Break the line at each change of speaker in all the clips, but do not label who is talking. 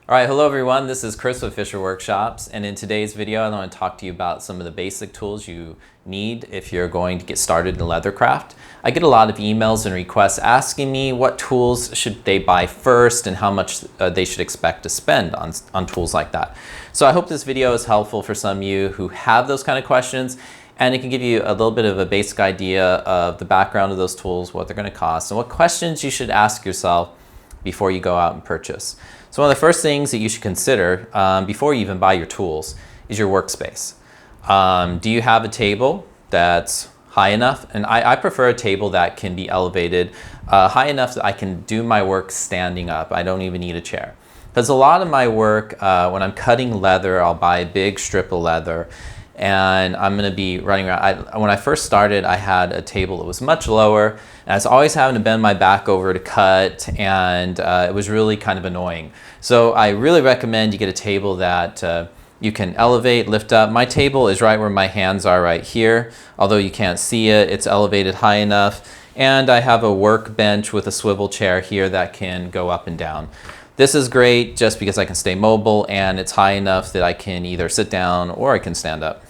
All right, hello everyone, this is Chris with Fischer Workshops, and in today's video I want to talk to you about some of the basic tools you need if you're going to get started in Leathercraft. I get a lot of emails and requests asking me what tools should they buy first and how much they should expect to spend on tools like that. So I hope this video is helpful for some of you who have those kind of questions, and it can give you a little bit of a basic idea of the background of those tools, what they're going to cost, and what questions you should ask yourself before you go out and purchase. So one of the first things that you should consider before you even buy your tools is your workspace. Do you have a table that's high enough? And I prefer a table that can be elevated high enough that I can do my work standing up. I don't even need a chair. Because a lot of my work, when I'm cutting leather, I'll buy a big strip of leather and I'm going to be running around. When I first started, I had a table that was much lower, and I was always having to bend my back over to cut, and it was really kind of annoying. So I really recommend you get a table that you can elevate, lift up. My table is right where my hands are right here. Although you can't see it, it's elevated high enough. And I have a workbench with a swivel chair here that can go up and down. This is great just because I can stay mobile and it's high enough that I can either sit down or I can stand up.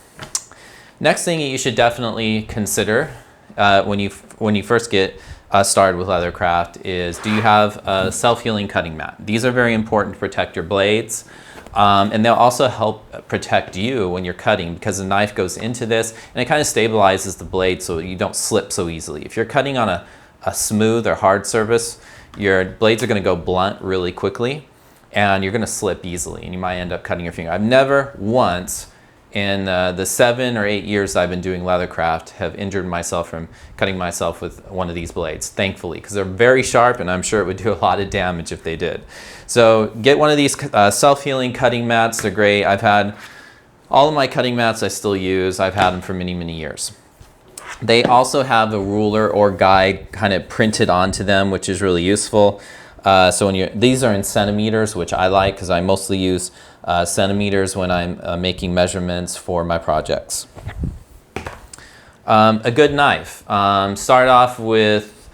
Next thing you should definitely consider when you first get started with Leathercraft is, do you have a self-healing cutting mat? These are very important to protect your blades, and they'll also help protect you when you're cutting, because the knife goes into this and it kind of stabilizes the blade so you don't slip so easily. If you're cutting on a smooth or hard surface, your blades are going to go blunt really quickly and you're going to slip easily and you might end up cutting your finger. I've never once in the 7 or 8 years I've been doing Leathercraft have injured myself from cutting myself with one of these blades, thankfully, because they're very sharp and I'm sure it would do a lot of damage if they did. So get one of these self-healing cutting mats. They're great. I've had all of my cutting mats I still use. I've had them for many, many years. They also have a ruler or guide kind of printed onto them, which is really useful. So these are in centimeters, which I like because I mostly use centimeters when I'm making measurements for my projects. A good knife. Start off with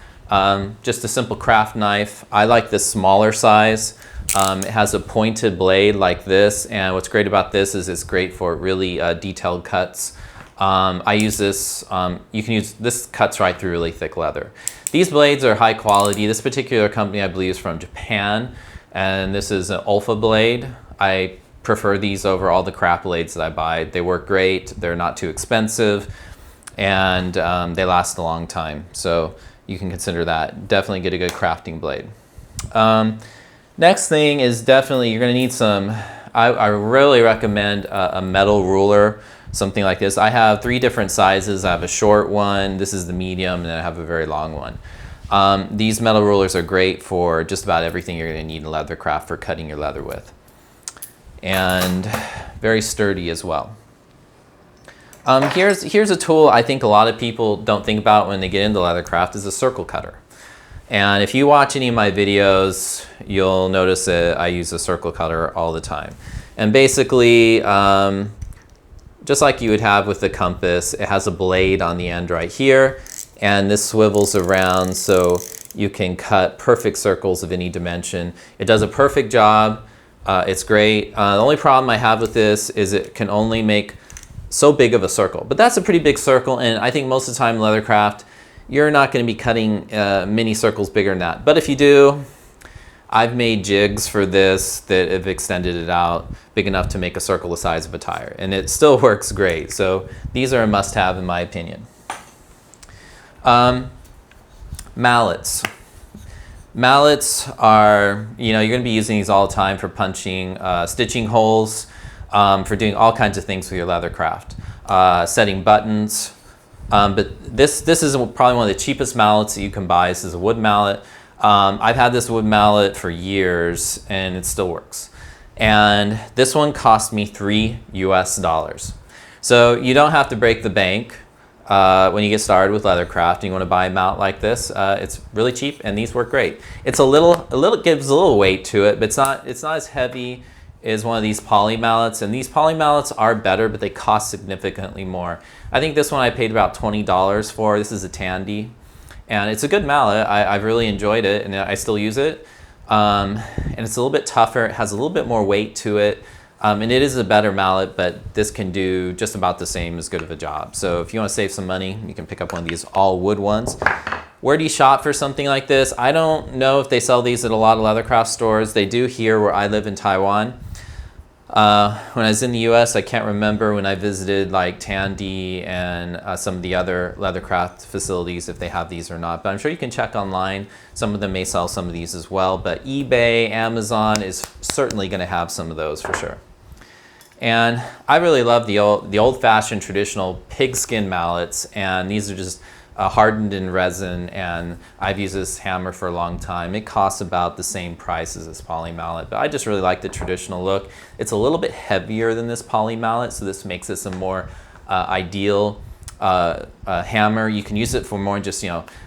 just a simple craft knife. I like the smaller size. It has a pointed blade like this, and what's great about this is it's great for really detailed cuts. I use this, you can use, this cuts right through really thick leather. These blades are high quality. This particular company I believe is from Japan, and this is an Olfa blade. I prefer these over all the craft blades that I buy. They work great, they're not too expensive, and they last a long time. So you can consider that. Definitely get a good crafting blade. Next thing is definitely you're gonna need some, I really recommend a metal ruler. Something like this. I have 3 different sizes. I have a short one, this is the medium, and then I have a very long one. These metal rulers are great for just about everything you're going to need in Leathercraft for cutting your leather with. And very sturdy as well. Here's a tool I think a lot of people don't think about when they get into Leathercraft, is a circle cutter. And if you watch any of my videos, you'll notice that I use a circle cutter all the time. And basically, just like you would have with the compass, it has a blade on the end right here, and this swivels around so you can cut perfect circles of any dimension. It does a perfect job. It's great. The only problem I have with this is it can only make so big of a circle, but that's a pretty big circle, and I think most of the time in Leathercraft, you're not going to be cutting many circles bigger than that. But if you do, I've made jigs for this that have extended it out big enough to make a circle the size of a tire, and it still works great. So these are a must-have in my opinion. Mallets. Mallets are, you're going to be using these all the time for punching stitching holes, for doing all kinds of things with your Leathercraft, setting buttons. But this is probably one of the cheapest mallets that you can buy. This is a wood mallet. I've had this wood mallet for years and it still works. And this one cost me $3 US. So you don't have to break the bank when you get started with Leathercraft and you want to buy a mallet like this. It's really cheap and these work great. It's gives a little weight to it, but it's not as heavy as one of these poly mallets. And these poly mallets are better, but they cost significantly more. I think this one I paid about $20 for. This is a Tandy. And it's a good mallet. I've really enjoyed it and I still use it. And it's a little bit tougher. It has a little bit more weight to it. And it is a better mallet, but this can do just about the same as good of a job. So if you want to save some money, you can pick up one of these all wood ones. Where do you shop for something like this? I don't know if they sell these at a lot of Leathercraft stores. They do here where I live in Taiwan. When I was in the US, I can't remember when I visited like Tandy and some of the other Leathercraft facilities if they have these or not, but I'm sure you can check online. Some of them may sell some of these as well, but eBay, Amazon is certainly going to have some of those for sure. And I really love the old-fashioned traditional pigskin mallets, and these are just hardened in resin, and I've used this hammer for a long time. It costs about the same price as this poly mallet, but I just really like the traditional look. It's a little bit heavier than this poly mallet, so this makes this a more ideal hammer. You can use it for more just,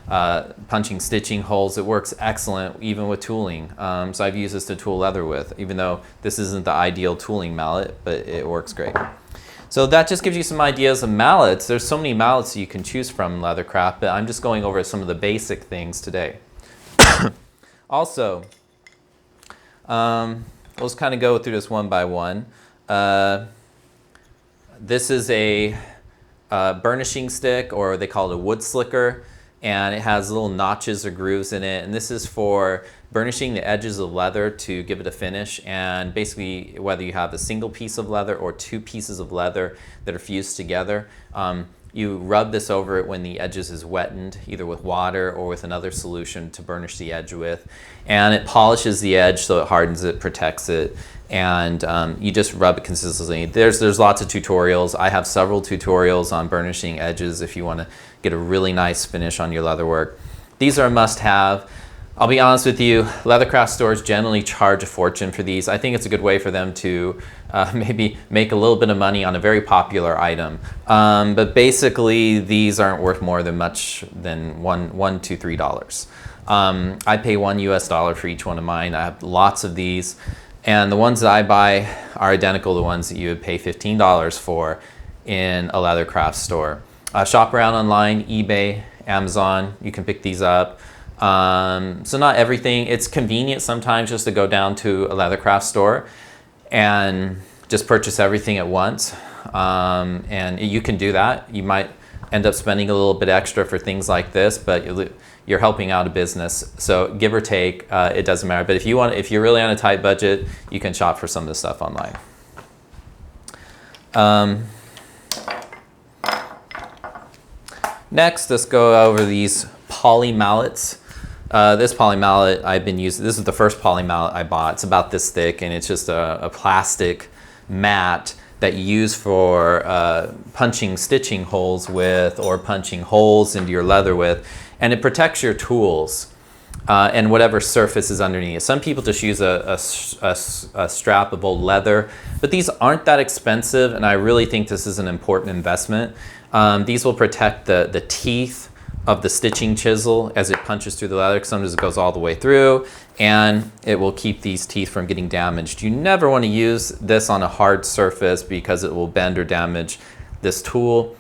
punching, stitching holes. It works excellent even with tooling. So I've used this to tool leather with, even though this isn't the ideal tooling mallet, but it works great. So that just gives you some ideas of mallets. There's so many mallets you can choose from in Leathercraft, but I'm just going over some of the basic things today. Also, let's kind of go through this one by one. This is a burnishing stick, or they call it a wood slicker, and it has little notches or grooves in it, and this is for burnishing the edges of leather to give it a finish. And basically, whether you have a single piece of leather or two pieces of leather that are fused together, you rub this over it when the edges is wetted, either with water or with another solution to burnish the edge with, and it polishes the edge so it hardens it, protects it, and you just rub it consistently. There's lots of tutorials. I have several tutorials on burnishing edges if you want to get a really nice finish on your leather work. These are a must-have. I'll be honest with you, Leathercraft stores generally charge a fortune for these. I think it's a good way for them to maybe make a little bit of money on a very popular item. But basically, these aren't worth more than much than $1 to $3. I pay $1 US for each one of mine. I have lots of these. And the ones that I buy are identical to the ones that you would pay $15 for in a Leathercraft store. Shop around online, eBay, Amazon, you can pick these up. So not everything. It's convenient sometimes just to go down to a Leathercraft store and just purchase everything at once. And you can do that. You might end up spending a little bit extra for things like this, but you're helping out a business. So give or take, it doesn't matter. But if you're really on a tight budget, you can shop for some of the stuff online. Next, let's go over these poly mallets. This poly mallet I've been using, this is the first poly mallet I bought. It's about this thick, and it's just a plastic mat that you use for punching stitching holes with, or punching holes into your leather with, and it protects your tools and whatever surface is underneath. Some people just use a strap of old leather, but these aren't that expensive, and I really think this is an important investment. These will protect the teeth of the stitching chisel as it punches through the leather, because sometimes it goes all the way through, and it will keep these teeth from getting damaged. You never want to use this on a hard surface because it will bend or damage this tool.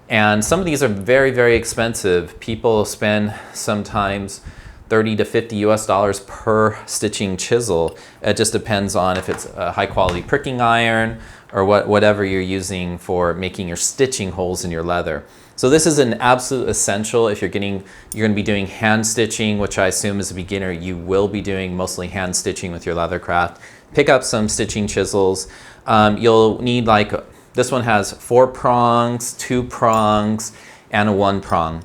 And some of these are very, very expensive. People spend sometimes $30 to $50 US per stitching chisel. It just depends on if it's a high quality pricking iron or whatever you're using for making your stitching holes in your leather. So this is an absolute essential if you're going to be doing hand stitching, which I assume as a beginner you will be doing mostly hand stitching with your Leathercraft. Pick up some stitching chisels. You'll need, like, this one has 4 prongs, 2 prongs, and a 1 prong.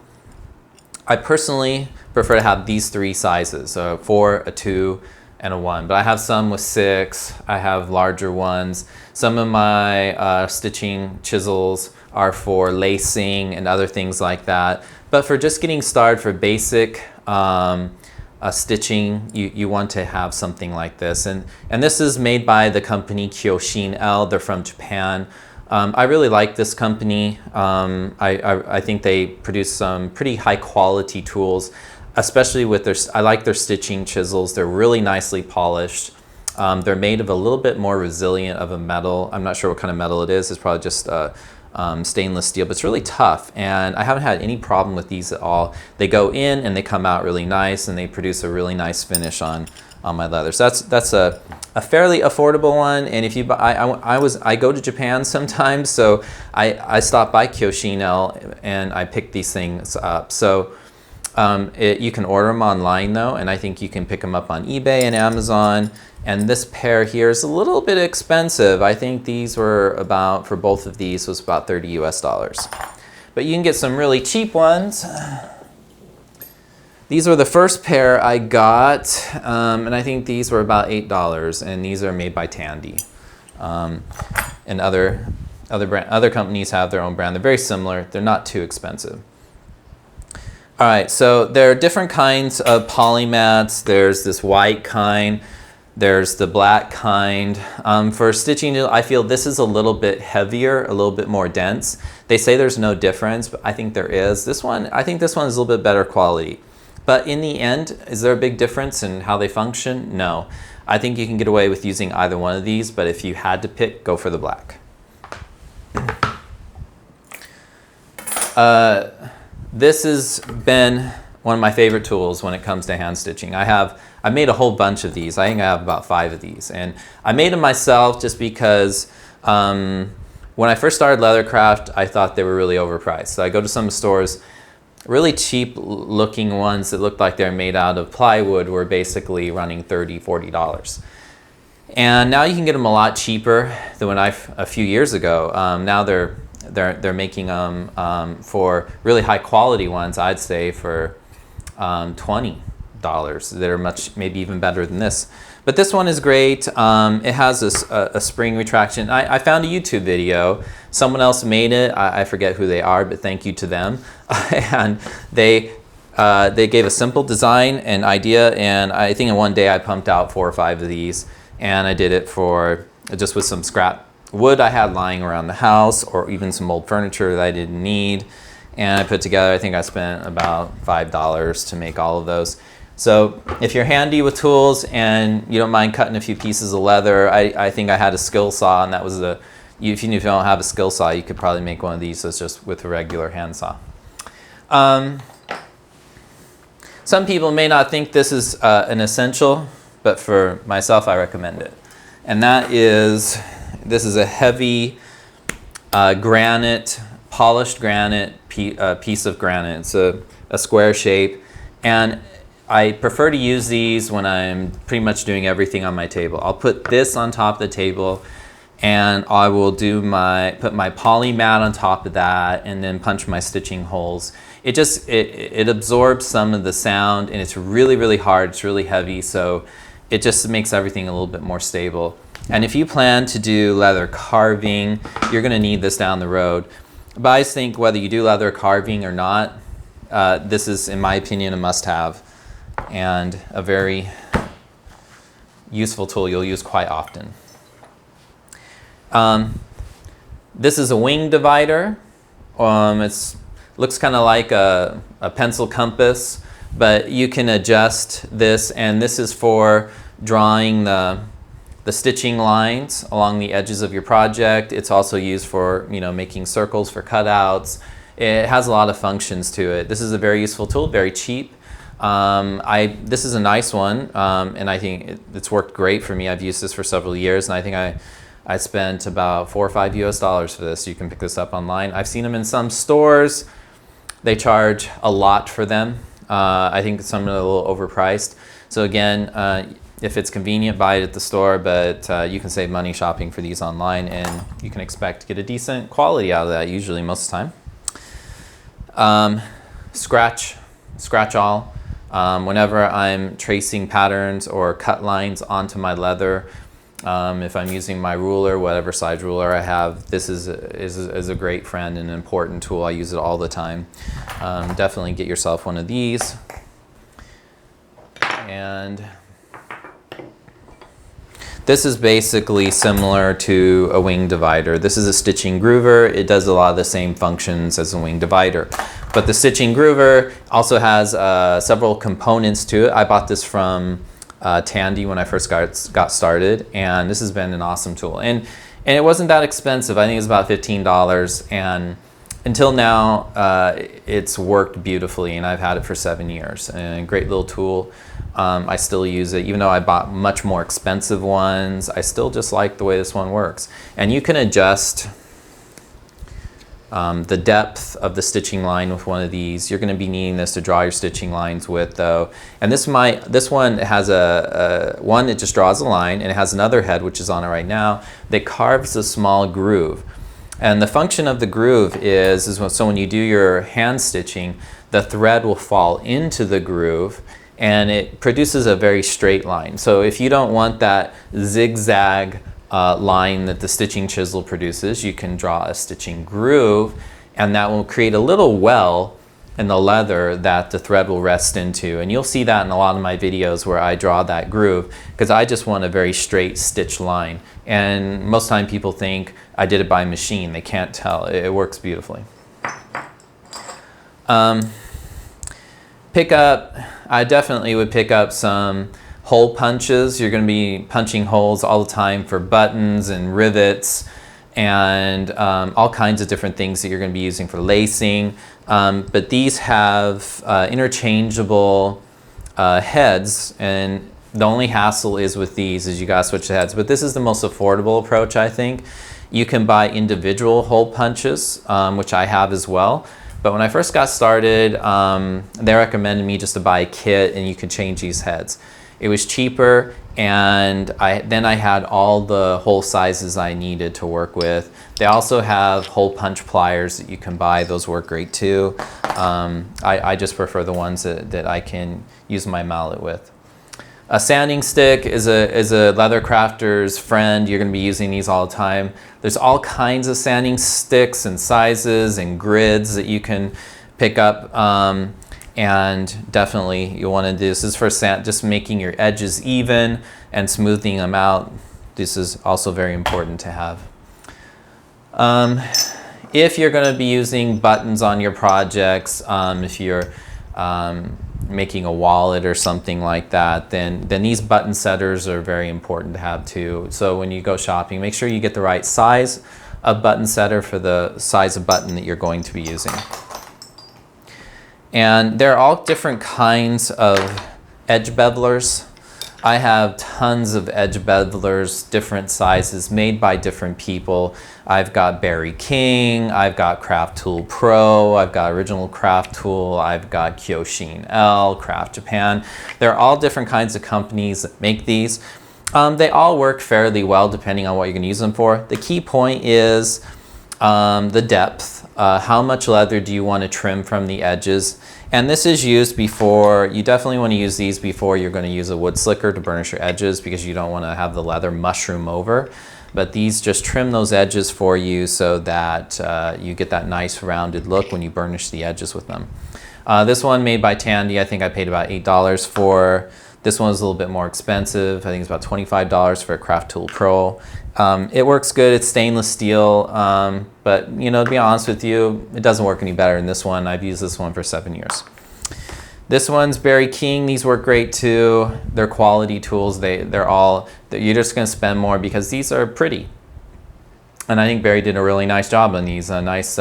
I personally prefer to have these 3 sizes, so 4, a 2, and a 1. But I have some with 6. I have larger ones. Some of my stitching chisels are for lacing and other things like that. But for just getting started for basic stitching, you want to have something like this. And this is made by the company Kyoshin L. They're from Japan. I really like this company. I think they produce some pretty high quality tools, especially with I like their stitching chisels. They're really nicely polished. They're made of a little bit more resilient of a metal. I'm not sure what kind of metal it is. It's probably just stainless steel, but it's really tough, and I haven't had any problem with these at all. They go in and they come out really nice, and they produce a really nice finish on on my leather. So that's a fairly affordable one. And if you buy, I go to Japan sometimes, so I stop by Kyoshino and I pick these things up. So you can order them online though, and I think you can pick them up on eBay and Amazon. And this pair here is a little bit expensive. I think these were about, for both of these, was about $30 US. But you can get some really cheap ones. These were the first pair I got, and I think these were about $8, and these are made by Tandy. And other companies have their own brand. They're very similar. They're not too expensive. All right, so there are different kinds of polymats. There's this white kind. There's the black kind. For stitching, I feel this is a little bit heavier, a little bit more dense. They say there's no difference, but I think there is. I think this one is a little bit better quality. But in the end, is there a big difference in how they function? No. I think you can get away with using either one of these, but if you had to pick, go for the black. This has been one of my favorite tools when it comes to hand stitching. I made a whole bunch of these. I think I have about 5 of these. And I made them myself just because when I first started Leathercraft, I thought they were really overpriced. So I go to some stores, really cheap looking ones that looked like they're made out of plywood were basically running $30, $40. And now you can get them a lot cheaper than a few years ago. Now they're making them for really high quality ones, I'd say for $20 that are maybe even better than this. But this one is great. It has a spring retraction. I found a YouTube video. Someone else made it. I forget who they are, but thank you to them. And they gave a simple design and idea, and I think in one day I pumped out 4 or 5 of these, and I did it for just with some scrap wood I had lying around the house, or even some old furniture that I didn't need. And I put together, I think I spent about $5 to make all of those. So if you're handy with tools and you don't mind cutting a few pieces of leather, I think I had a skill saw, and that was if you don't have a skill saw, you could probably make one of these that's just with a regular hand saw. Some people may not think this is an essential, but for myself, I recommend it. And that is, this is a heavy granite, polished granite piece of granite. It's a square shape, and I prefer to use these when I'm pretty much doing everything on my table. I'll put this on top of the table, and I will put my poly mat on top of that, and then punch my stitching holes. It absorbs some of the sound, and it's really, really hard. It's really heavy, so it just makes everything a little bit more stable. And if you plan to do leather carving, you're going to need this down the road. But I think whether you do leather carving or not, this is, in my opinion, a must-have and a very useful tool you'll use quite often. This is a wing divider. It looks kind of like a pencil compass, but you can adjust this, and this is for drawing the stitching lines along the edges of your project. It's also used for making circles for cutouts. It has a lot of functions to it. This is a very useful tool, very cheap. This is a nice one, and I think it's worked great for me. I've used this for several years, and I think I spent about $4 or $5 US for this. You can pick this up online. I've seen them in some stores. They charge a lot for them. I think some are a little overpriced. So again, if it's convenient, buy it at the store, but you can save money shopping for these online, and you can expect to get a decent quality out of that usually most of the time. Scratch all. Whenever I'm tracing patterns or cut lines onto my leather, if I'm using my ruler, whatever size ruler I have, this is a great friend and an important tool. I use it all the time. Definitely get yourself one of these. And this is basically similar to a wing divider. This is a stitching groover. It does a lot of the same functions as a wing divider. But the stitching groover also has several components to it. I bought this from Tandy when I first got started, and this has been an awesome tool. And it wasn't that expensive. I think it was about $15, and until now, it's worked beautifully, and I've had it for 7 years. And great little tool. I still use it, even though I bought much more expensive ones. I still just like the way this one works. And you can adjust the depth of the stitching line with one of these. You're going to be needing this to draw your stitching lines with, though. And this one has one that just draws a line, and it has another head, which is on it right now, that carves a small groove. And the function of the groove is so when you do your hand stitching, the thread will fall into the groove, and it produces a very straight line. So if you don't want that zigzag line that the stitching chisel produces, you can draw a stitching groove, and that will create a little well in the leather that the thread will rest into. And you'll see that in a lot of my videos where I draw that groove, because I just want a very straight stitch line. And most of the time people think I did it by machine. They can't tell. It works beautifully. I definitely would pick up some hole punches. You're going to be punching holes all the time for buttons and rivets and all kinds of different things that you're going to be using for lacing. But these have interchangeable heads, and the only hassle is with these is you got to switch the heads. But this is the most affordable approach, I think. You can buy individual hole punches, which I have as well. But when I first got started, they recommended me just to buy a kit and you could change these heads. It was cheaper, and then I had all the hole sizes I needed to work with. They also have hole punch pliers that you can buy. Those work great too. I just prefer the ones that I can use my mallet with. A sanding stick is a leather crafter's friend. You're going to be using these all the time. There's all kinds of sanding sticks and sizes and grids that you can pick up. And definitely you want to do this is for just making your edges even and smoothing them out. This is also very important to have. If you're going to be using buttons on your projects, if you're making a wallet or something like that, then these button setters are very important to have too. So when you go shopping, make sure you get the right size of button setter for the size of button that you're going to be using. And there are all different kinds of edge bevelers. I have tons of edge bevelers, different sizes, made by different people. I've got Barry King, I've got Craft Tool Pro, I've got Original Craft Tool, I've got Kyoshin L, Craft Japan. There are all different kinds of companies that make these. They all work fairly well depending on what you're going to use them for. The key point is the depth. How much leather do you want to trim from the edges? And this is used before, you definitely want to use these before you're going to use a wood slicker to burnish your edges, because you don't want to have the leather mushroom over. But these just trim those edges for you so that you get that nice rounded look when you burnish the edges with them. This one made by Tandy, I think I paid about $8 for. This one's a little bit more expensive. I think it's about $25 for a Craft Tool Pro. It works good. It's stainless steel, but you know, to be honest with you, it doesn't work any better than this one. I've used this one for 7 years. This one's Barry King. These work great too. They're quality tools. You're just going to spend more because these are pretty. And I think Barry did a really nice job on these. A nice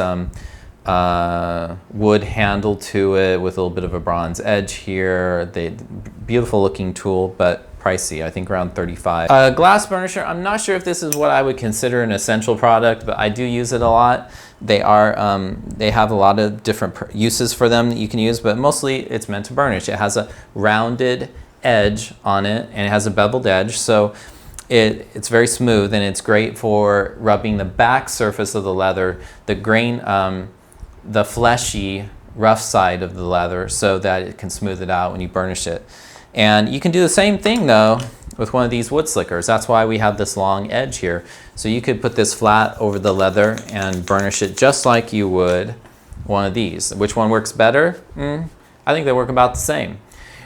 wood handle to it with a little bit of a bronze edge here. Beautiful looking tool, but pricey. I think around $35. Glass burnisher. I'm not sure if this is what I would consider an essential product, but I do use it a lot. They have a lot of different uses for them that you can use, but mostly it's meant to burnish. It has a rounded edge on it, and it has a beveled edge, so it's very smooth, and it's great for rubbing the back surface of the leather, the grain, the fleshy rough side of the leather, so that it can smooth it out when you burnish it. And you can do the same thing though with one of these wood slickers. That's why we have this long edge here. So you could put this flat over the leather and burnish it just like you would one of these. Which one works better? I think they work about the same.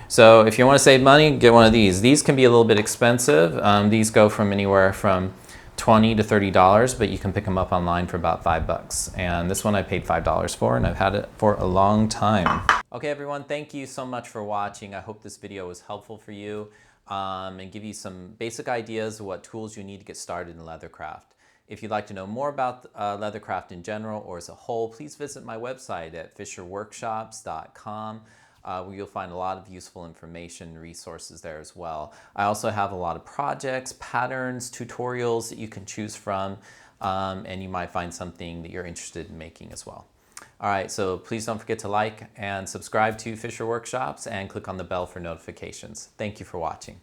So if you want to save money, get one of these. These can be a little bit expensive. These go from anywhere from $20 to $30, but you can pick them up online for about $5. And this one I paid $5 for, and I've had it for a long time. Okay everyone, thank you so much for watching. I hope this video was helpful for you and give you some basic ideas of what tools you need to get started in leathercraft. If you'd like to know more about Leathercraft in general or as a whole, please visit my website at fisherworkshops.com. Where you'll find a lot of useful information and resources there as well. I also have a lot of projects, patterns, tutorials that you can choose from, and you might find something that you're interested in making as well. All right, so please don't forget to like and subscribe to Fischer Workshops and click on the bell for notifications. Thank you for watching.